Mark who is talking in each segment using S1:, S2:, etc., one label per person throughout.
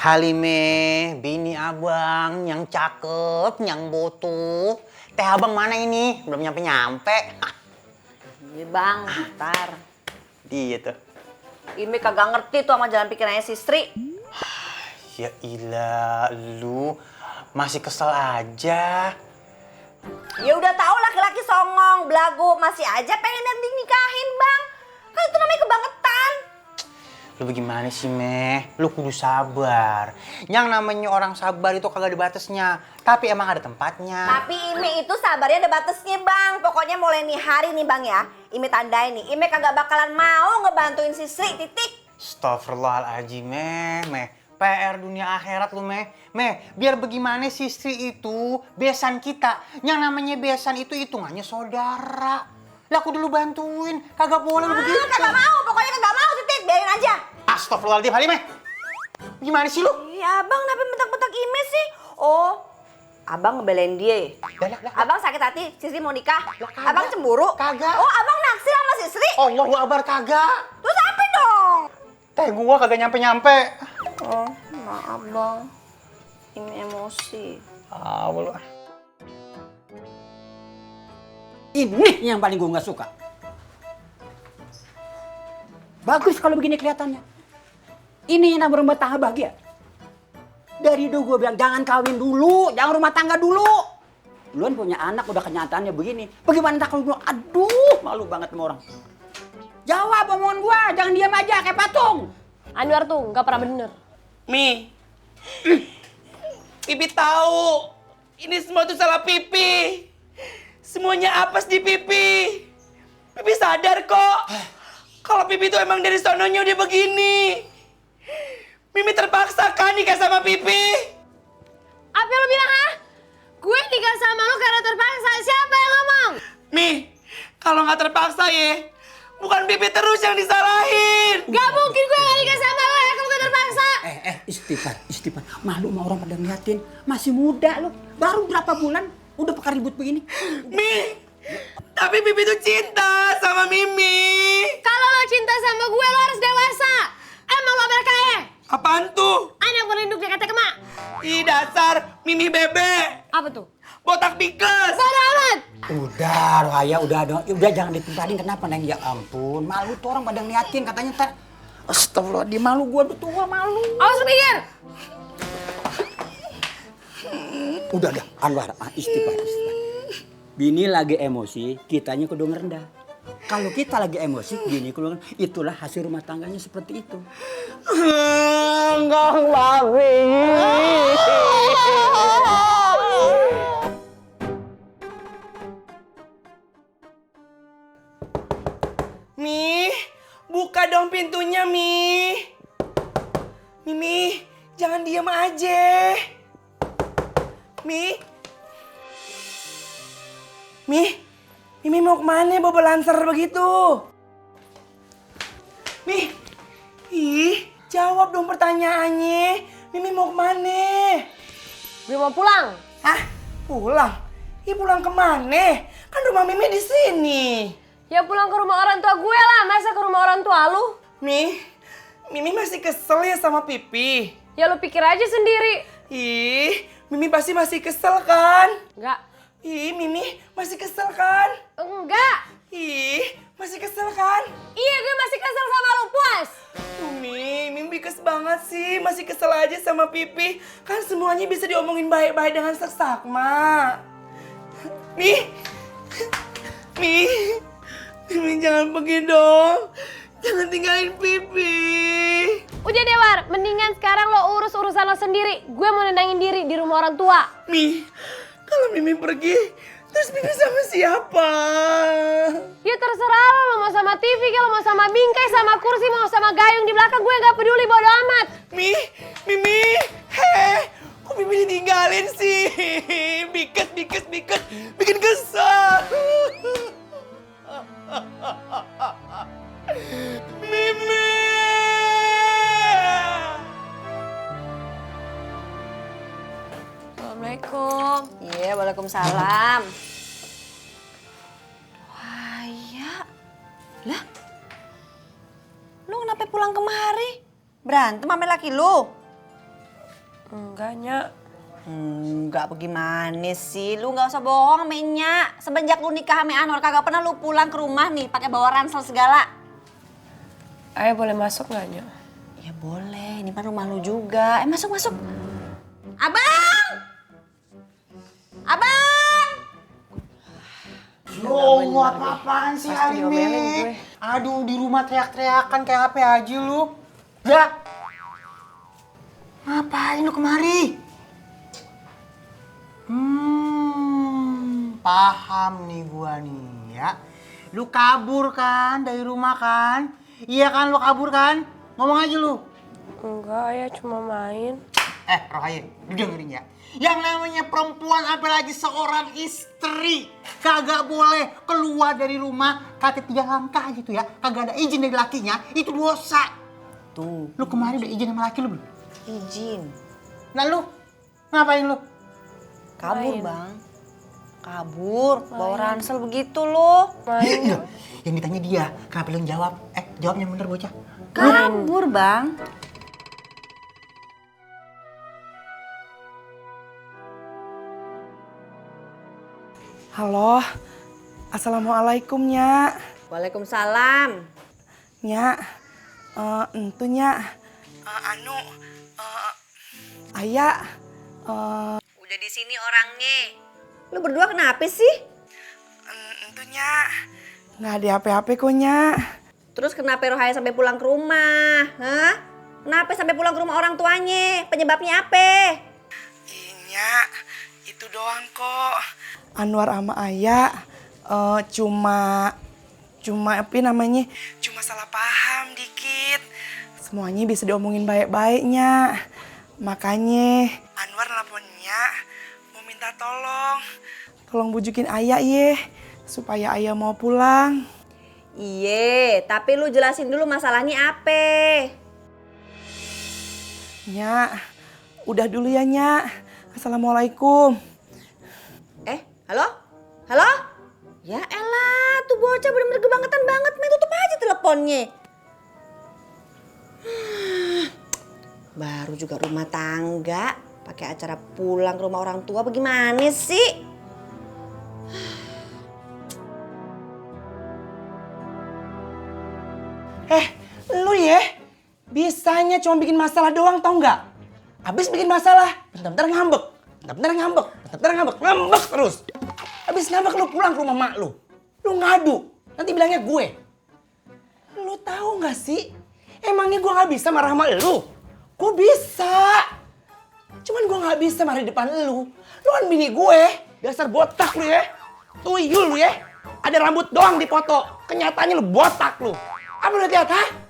S1: Halime, bini abang yang cakep, yang botuh. Teh abang mana ini? Belum nyampe-nyampe.
S2: Iya bang, ntar.
S1: Dia tuh.
S2: Ime kagak ngerti tuh sama jalan pikirannya si Sri.
S1: Ya ilah, lu masih kesel aja.
S2: Ya udah tahu laki-laki songong, belagu, masih aja pengen nikahin bang. Kan itu namanya kebangetan.
S1: Lu bagaimana sih, Meh? Lu kudu sabar. Yang namanya orang sabar itu kagak ada batasnya. Tapi emang ada tempatnya.
S2: Tapi Ime itu sabarnya ada batasnya bang. Pokoknya mulai nih hari nih bang ya. Ime tandain nih, Ime kagak bakalan mau ngebantuin si Sri, titik.
S1: Astagfirullahaladzim, Meh. PR dunia akhirat lu, Meh. Meh, biar bagaimana si Sri itu besan kita. Yang namanya besan itu hitungannya saudara. Lah aku dulu bantuin, kagak boleh begitu.
S2: Kagak mau, pokoknya kagak mau, titik. Biarin aja.
S1: Astagfirullahaladzim, Halimeh. Gimana sih lu?
S2: Iya abang, kenapa bentak-bentak Ime sih? Oh, abang ngebelain dia ya? Abang sakit hati, si Sri mau nikah? Abang cemburu?
S1: Kagak.
S2: Oh, abang naksir sama si Sri?
S1: Allahu Akbar, kagak.
S2: Terus apa dong?
S1: Teh gua kagak nyampe-nyampe.
S2: Oh, maaf bang. Ime emosi.
S1: Lu.
S3: Ini yang paling gue nggak suka. Bagus kalau begini kelihatannya. Ini yang namanya rumah tangga bahagia. Dari dulu gue bilang jangan kawin dulu, jangan rumah tangga dulu. Lu kan punya anak udah kenyataannya begini. Bagaimana tak lu bilang, aduh malu banget sama orang. Jawab omongan gue, jangan diam aja kayak patung.
S4: Anwar tuh nggak pernah bener.
S5: Mi, Pipi tahu ini semua tuh salah Pipi. Semuanya apes di Pipi. Pipi sadar kok. Kalau Pipi tuh emang dari sononya udah begini. Mimi terpaksa kan nikah sama Pipi.
S4: Apa yang lo bilang, ha? Gue nikah sama lo karena terpaksa. Siapa yang ngomong?
S5: Mi, kalau nggak terpaksa ya, bukan Pipi terus yang disalahin.
S4: Gak mungkin gue gak nikah sama lo ya, kamu gak terpaksa.
S3: Istighfar. Malu sama orang pada ngeliatin. Masih muda lu, baru berapa bulan udah pakai ribut begini.
S5: Mi, tapi Pipi tuh cinta sama Mimi.
S4: Kalau lo cinta sama gue, lo harus dewasa. Emang lo berkaya?
S5: Apaan tuh?
S4: Anak berlindung dia kata kemak.
S5: Ih dasar Mimi bebe.
S4: Apa tuh?
S5: Botak pikes.
S4: Bodoh amat.
S3: Udah, Raya, udah jangan ditimpahin. Kenapa, Neng? Ya ampun, malu tuh orang pada ngeliatin katanya tak. Astagfirullah, dia malu gua betul, malu.
S4: Awas lo pikir.
S3: Udah, Anwar, istighfar. Bini lagi emosi, kitanya kudu ngerendah. Kalau kita lagi emosi, bini kudu ngerendah. Itulah hasil rumah tangganya seperti itu.
S5: Enggak, Babi. Mi, buka dong pintunya, Mi. Mimi, jangan diam aja. Mi. Mimi mau kemana bawa lancer begitu? Mi, jawab dong pertanyaannya. Mimi mau kemana?
S4: Gue mau pulang.
S5: Hah? Pulang? Pulang kemana? Kan rumah Mimi di sini.
S4: Ya pulang ke rumah orang tua gue lah, masa ke rumah orang tua lu?
S5: Mimi masih kesel ya sama Pipi?
S4: Ya lu pikir aja sendiri.
S5: Mimi pasti masih kesel kan?
S4: Enggak.
S5: Mimi masih kesel kan?
S4: Enggak.
S5: Masih kesel kan?
S4: Iya, gue masih kesel sama lu, puas.
S5: Mimi kes banget sih, masih kesel aja sama Pipi. Kan semuanya bisa diomongin baik-baik dengan sesak, Mak. Mimi jangan pergi dong. Jangan tinggalin Pipi.
S4: Udah deh, War. Mendingan sekarang lo urus urusan lo sendiri. Gue mau nenangin diri di rumah orang tua.
S5: Kalau Mimi pergi, terus Mimi sama siapa?
S4: Ya terserah lo mau sama TV, kalau mau sama bingkai, sama kursi, mau sama gayung di belakang. Gue gak peduli, bodo amat.
S5: Mimi, kok Mimi ditinggalin sih? Biket, bikin kesal. Mimi!
S2: Assalamualaikum. Iya, waalaikumsalam. Wah, iya. Lah, lu kenapa pulang kemari? Berantem sama laki lu?
S4: Enggak, Nyak.
S2: Enggak, bagaimana sih? Lu nggak usah bohong sama Nya. Semenjak lu nikah sama Anwar kagak pernah lu pulang ke rumah nih pakai bawa ransel segala.
S4: Ayah boleh masuk nggak, Nyak?
S2: Ya boleh, ini kan rumah lu juga. Masuk, masuk. Abang! Abang!
S1: Ya Allah, apa-apaan sih
S4: Pasti
S1: hari
S4: diomelin
S1: ini?
S4: gue.
S1: Aduh, di rumah teriak-teriakan kayak apa aja lu? Dah. Ngapain lu kemari? Paham nih gua nih ya. Lu kabur kan dari rumah kan? Iya kan, lu kabur kan? Ngomong aja lu.
S4: Enggak, Ayah cuma main.
S1: Rohaye, lu dengerin ya. Yang namanya perempuan, apalagi seorang istri, kagak boleh keluar dari rumah kata 3 langkah gitu ya. Kagak ada izin dari lakinya, itu dosa.
S2: Tuh,
S1: Lu kemarin udah izin sama laki lu belum?
S2: izin.
S1: Nah lu, ngapain lu?
S2: Kabur,
S4: Main.
S2: Bang. Kabur, bawa ransel begitu lu.
S4: Main.
S1: Yang ditanya dia, kenapa lu jawab? Jawabnya bener bocah.
S2: Kabur, Bang.
S5: Halo, assalamualaikum Nyak.
S2: Waalaikumsalam.
S5: Nyak, entu Nyak. Ayah,
S2: Udah di sini orangnya. Lu berdua kenapa sih?
S5: entu Nyak. Nggak ada HP-HP kok Nyak.
S2: Terus kenapa Rohaya sampai pulang ke rumah? Hah? Kenapa sampai pulang ke rumah orang tuanya? Penyebabnya apa?
S5: Nyak, itu doang kok. Anwar sama Ayah cuma apa namanya? Cuma salah paham dikit. Semuanya bisa diomongin baik-baiknya. Makanya Anwar nelfonnya mau minta tolong. Tolong bujukin Ayah ye, supaya Ayah mau pulang.
S2: Iye, tapi lu jelasin dulu masalahnya apa?
S5: Nyak, udah dulu ya Nyak. Assalamualaikum.
S2: Halo? Halo? Ya elah, tuh bocah bener-bener kebangetan banget. Main tutup aja teleponnya. Baru juga rumah tangga, pakai acara pulang ke rumah orang tua bagaimana sih?
S5: Lu ya, bisanya cuma bikin masalah doang tau nggak? Abis bikin masalah, bentar-bentar ngambek. Ngambek terus. Abis ngambek lu pulang ke rumah mak lu. Lu ngadu, nanti bilangnya gue. Lu tahu nggak sih? Emangnya gue nggak bisa marah sama lu? Gue bisa. Cuman gue nggak bisa marah di depan lu. Lu kan bini gue, dasar botak lu ya. Tuyul lu ya. Ada rambut doang di foto. Kenyataannya lu botak lu. Apa lu lihat, ha?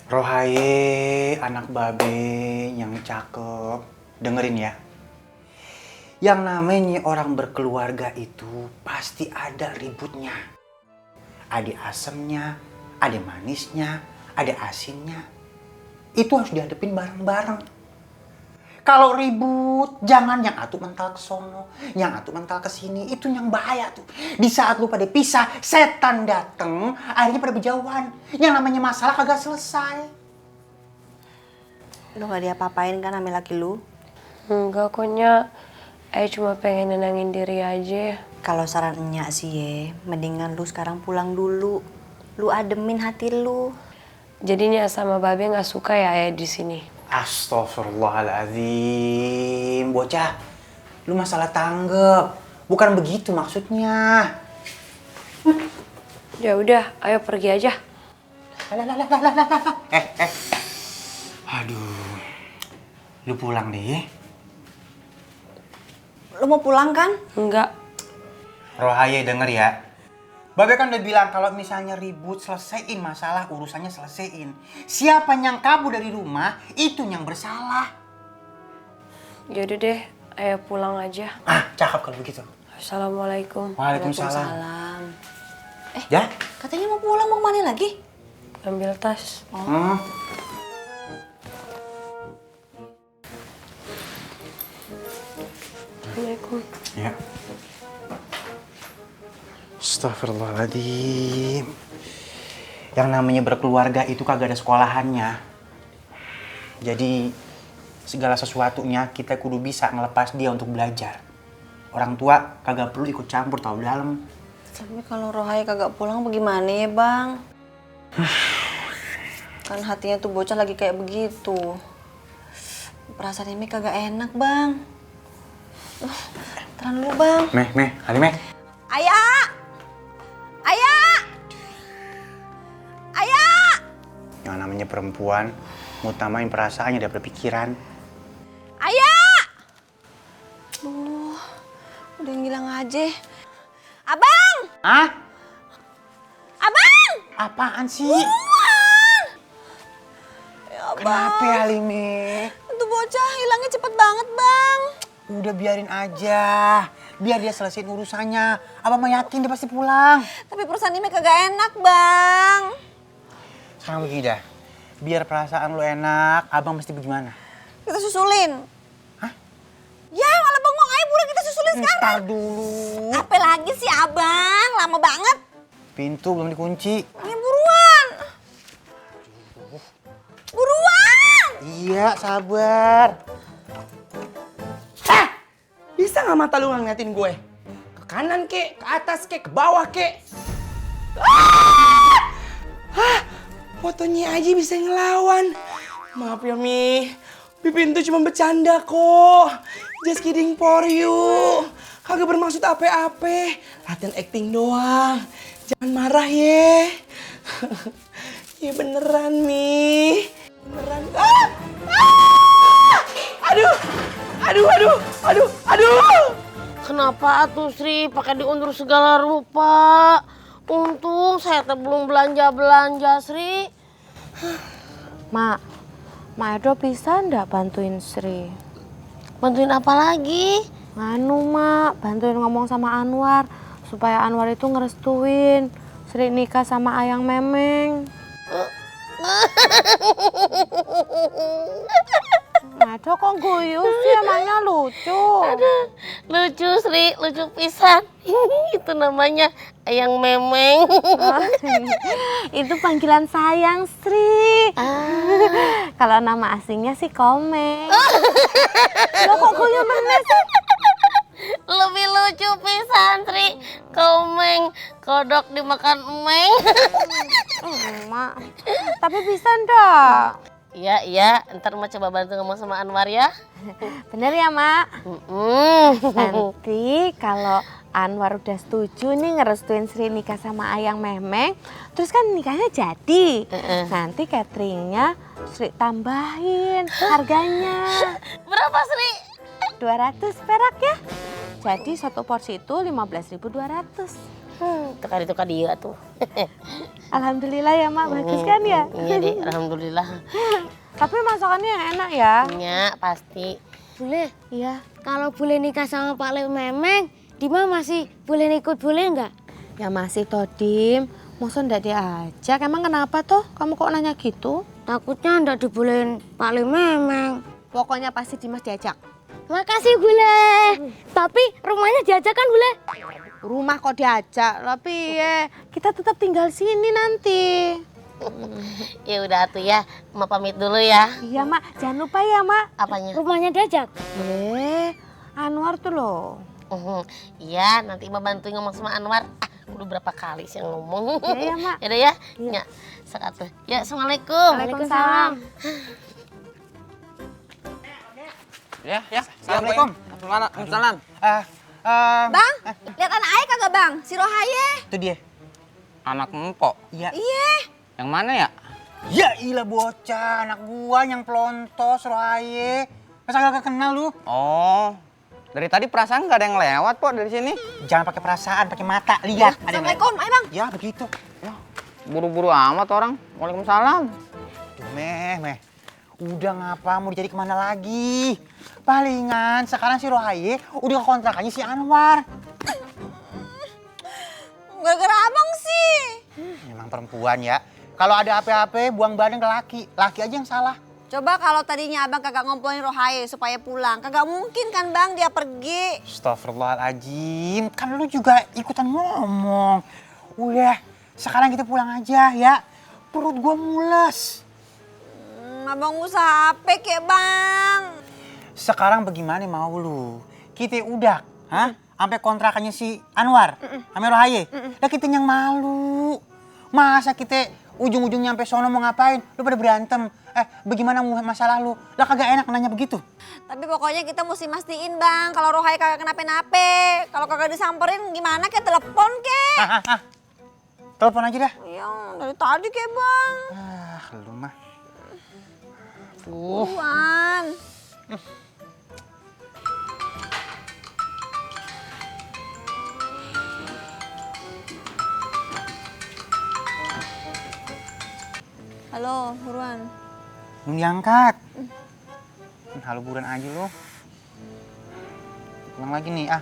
S1: Rohaye, anak babe yang cakep. Dengerin ya. Yang namanya orang berkeluarga itu pasti ada ributnya. Ada asemnya, ada manisnya, ada asinnya. Itu harus dihadapin bareng-bareng. Kalau ribut, jangan yang atu mental ke sono, yang atu mental ke sini. Itu yang bahaya tuh. Di saat lu pada pisah, setan dateng, akhirnya pada berjauhan. Yang namanya masalah kagak selesai.
S2: Lu gak diapa-apain kan sama laki lu?
S4: Enggak kok, Nyak. Ayah cuma pengen nenangin diri aja.
S2: Kalau saran Nya sih ye, mendingan lu sekarang pulang dulu. Lu ademin hati lu.
S4: Jadinya sama Babe nggak suka ya Ayah di sini.
S1: Astagfirullahaladzim, bocah. Lu masalah tanggep. Bukan begitu maksudnya.
S4: Ya udah, ayo pergi aja.
S1: Aduh. Lu pulang deh ya.
S2: Lu mau pulang kan?
S4: Enggak.
S1: Rohaye denger ya. Babe kan udah bilang kalau misalnya ribut, selesaiin masalah, urusannya selesaiin. Siapa yang kabur dari rumah, itu yang bersalah.
S4: Yaudah deh, ayo pulang aja.
S1: Cakep kalau begitu.
S4: Assalamualaikum.
S1: Waalaikumsalam.
S2: Ya? Katanya mau pulang, mau kemana lagi?
S4: Ambil tas. Assalamualaikum.
S1: Ya. Astagfirullahaladzim. Yang namanya berkeluarga itu kagak ada sekolahannya. Jadi segala sesuatunya kita kudu bisa ngelepas dia untuk belajar. Orang tua kagak perlu ikut campur tau dalam.
S2: Tapi kalau Rohaya kagak pulang bagaimana ya bang? Kan hatinya tuh bocah lagi kayak begitu. Perasaan ini kagak enak bang. Tahan dulu bang.
S1: Meh, kali Meh.
S2: Ayah! Ayah! Ayah!
S1: Yang namanya perempuan, ngutamain perasaannya daripada pikiran.
S2: Ayah! Udah ngilang aja. Abang!
S1: Hah?
S2: Abang!
S1: Apaan sih?
S2: Ya,
S1: Kenapa ya, Lime?
S2: Itu bocah hilangnya cepet banget, Bang.
S1: Udah biarin aja. Biar dia selesaiin urusannya. Abang mah yakin dia pasti pulang.
S2: Tapi perusahaan ini kagak enak, Bang.
S1: Sekarang begini dah. Biar perasaan lu enak, abang mesti bagaimana?
S2: Kita susulin.
S1: Hah?
S2: Ya, malah bengong. Ayo buruan kita susulin sekarang.
S1: Ntar dulu.
S2: Apa lagi sih, Abang? Lama banget.
S1: Pintu belum dikunci.
S2: Ayo buruan. Buruan!
S1: Iya, sabar.
S5: Bisa nggak mata lu ngeliatin gue? Ke kanan kek, ke atas kek, ke bawah kek. Fotonya aja bisa ngelawan. Maaf ya Mi, Pipin tuh cuma bercanda kok. Just kidding for you. Kagak bermaksud apa-apa. Latihan acting doang. Jangan marah ye. Ya beneran Mi. Beneran. Aduh.
S4: Kenapa atuh Sri pakai diundur segala rupa? Untung saya teh belum belanja Sri. Mak Edo bisa ndak bantuin Sri? Bantuin apa lagi? Nganu Mak, bantuin ngomong sama Anwar supaya Anwar itu ngerestuin Sri nikah sama Ayang Memeng. Edo kok guyu sih, emangnya lucu?
S6: Lucu Sri, lucu pisan. Itu namanya Ayang Memeng.
S4: Itu panggilan sayang Sri. Kalau nama asingnya sih Komeng. Lo kok guyu bener sih?
S6: Lebih lucu pisan Sri. Komeng, kodok dimakan emeng.
S4: Mak, tapi bisa ndak?
S6: Iya, ntar mau coba bantu ngomong sama Anwar ya.
S4: Bener ya Mak? Nanti kalau Anwar udah setuju nih ngerestuin Sri nikah sama Ayang Memeng, terus kan nikahnya jadi. Nanti cateringnya Sri tambahin harganya.
S6: Berapa Sri?
S4: 200 perak ya. Jadi satu porsi itu 15.200.
S6: Tukar dia tuh.
S4: Alhamdulillah ya Mak, bagus kan ya?
S6: Iya deh, alhamdulillah.
S4: Tapi masakannya yang enak ya.
S6: Iya, pasti.
S7: Boleh,
S4: Iya.
S7: kalau boleh nikah sama Pak Leo Memeng, Dima masih boleh ikut boleh nggak?
S4: Ya masih Todim. Masa ndak diajak? Emang kenapa toh? Kamu kok nanya gitu?
S7: Takutnya ndak dibolehin Pak Leo Memeng.
S4: Pokoknya pasti Dimas diajak.
S7: Makasih Bule. Tapi rumahnya diajak kan Bule?
S4: Rumah kok diajak, tapi ya kita tetap tinggal sini nanti.
S6: Ya udah tuh ya, Mak pamit dulu ya.
S4: Iya Mak, jangan lupa ya Mak.
S6: Apanya?
S7: Rumahnya diajak.
S4: Anwar tuh loh.
S6: Iya, nanti Mak bantuin ngomong sama Anwar. Udah berapa kali sih yang ngomong.
S4: Iya, Mak.
S6: Yaudah ya. Ya, sekatu. Ya, Assalamualaikum.
S4: Waalaikumsalam.
S8: Ya.
S1: Assalamualaikum.
S8: Waalaikumsalam.
S2: Bang, lihat anak ayah kagak bang? Si Rohaya.
S1: Itu dia.
S8: Anak empok.
S1: Iya.
S2: Iya.
S8: Yang mana ya?
S1: Ya ilah bocah, anak gua yang pelontos, Rohaye. Masa gak kenal lu?
S8: Oh. Dari tadi perasaan nggak ada yang lewat kok dari sini.
S1: Jangan pakai perasaan, pakai mata. Lihat. Ada yang
S2: Assalamualaikum, ayo bang.
S1: Ya begitu.
S8: Buru-buru amat orang. Waalaikumsalam.
S1: Tuh, Meh. Udah ngapa mau dicari kemana lagi? Palingan sekarang si Rohaye udah ke kontrakannya si Anwar.
S2: Gara-gara abang sih.
S1: Memang perempuan ya. Kalau ada apa-apa buang badan ke laki. Laki aja yang salah.
S2: Coba kalau tadinya abang kagak ngomongin Rohaya supaya pulang. Kagak mungkin kan bang dia pergi.
S1: Astagfirullahaladzim. Kan lu juga ikutan ngomong. Udah, sekarang kita pulang aja ya. perut gua mules.
S2: Abang usaha apa kek bang?
S1: Sekarang bagaimana mau lu? Kita udah, hah? Sampai kontrakannya si Anwar, sama Rohaye. Lah kita yang malu. Masa kita ujung-ujung nyampe sono mau ngapain? Lu pada berantem. Bagaimana masalah lu? Lah kagak enak nanya begitu.
S2: Tapi pokoknya kita mesti mastiin bang, kalau Rohai kagak kenapa-napa. Kalau kagak disamperin gimana kek, telepon kek.
S1: Telepon aja dah.
S2: Iya, dari tadi kek bang.
S1: Lu mah.
S2: Buruan. Halo, buruan.
S1: Belum diangkat. Halo buruan aja lu. Ulang lagi nih,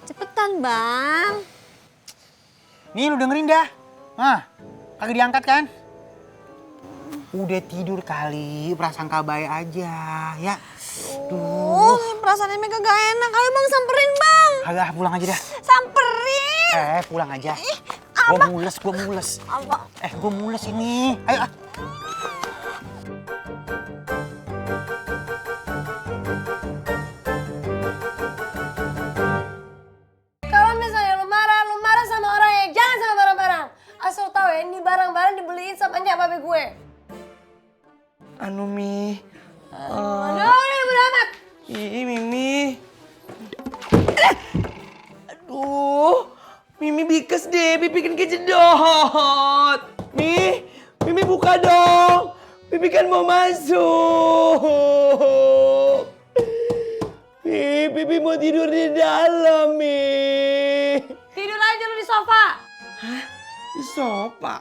S2: Cepetan bang.
S1: Nih lu dengerin dah. Kagak diangkat kan? Udah tidur kali, prasangka baik aja, ya.
S2: Perasaan Eme kagak enak. Ayo bang, samperin bang.
S1: Kagak, pulang aja dah.
S2: Samperin.
S1: Pulang aja.
S2: Abang.
S1: Gua mules.
S2: Abang.
S1: Gua mules ini. Ayo,
S4: Kalau misalnya lu marah sama orang yang jangan sama barang-barang. Asal tahu ya, ini barang-barang dibeliin sama nyak babe gue.
S5: Anu Mi.
S4: Aduh, udah beramat.
S5: Ih, Mimi. Aduh, Mimi bikes deh, Pipi kan kejedot. Mimi buka dong. Pipi kan mau masuk. Pipi mau tidur di dalam, Mi.
S4: Tidur aja lu di sofa.
S5: Di sofa.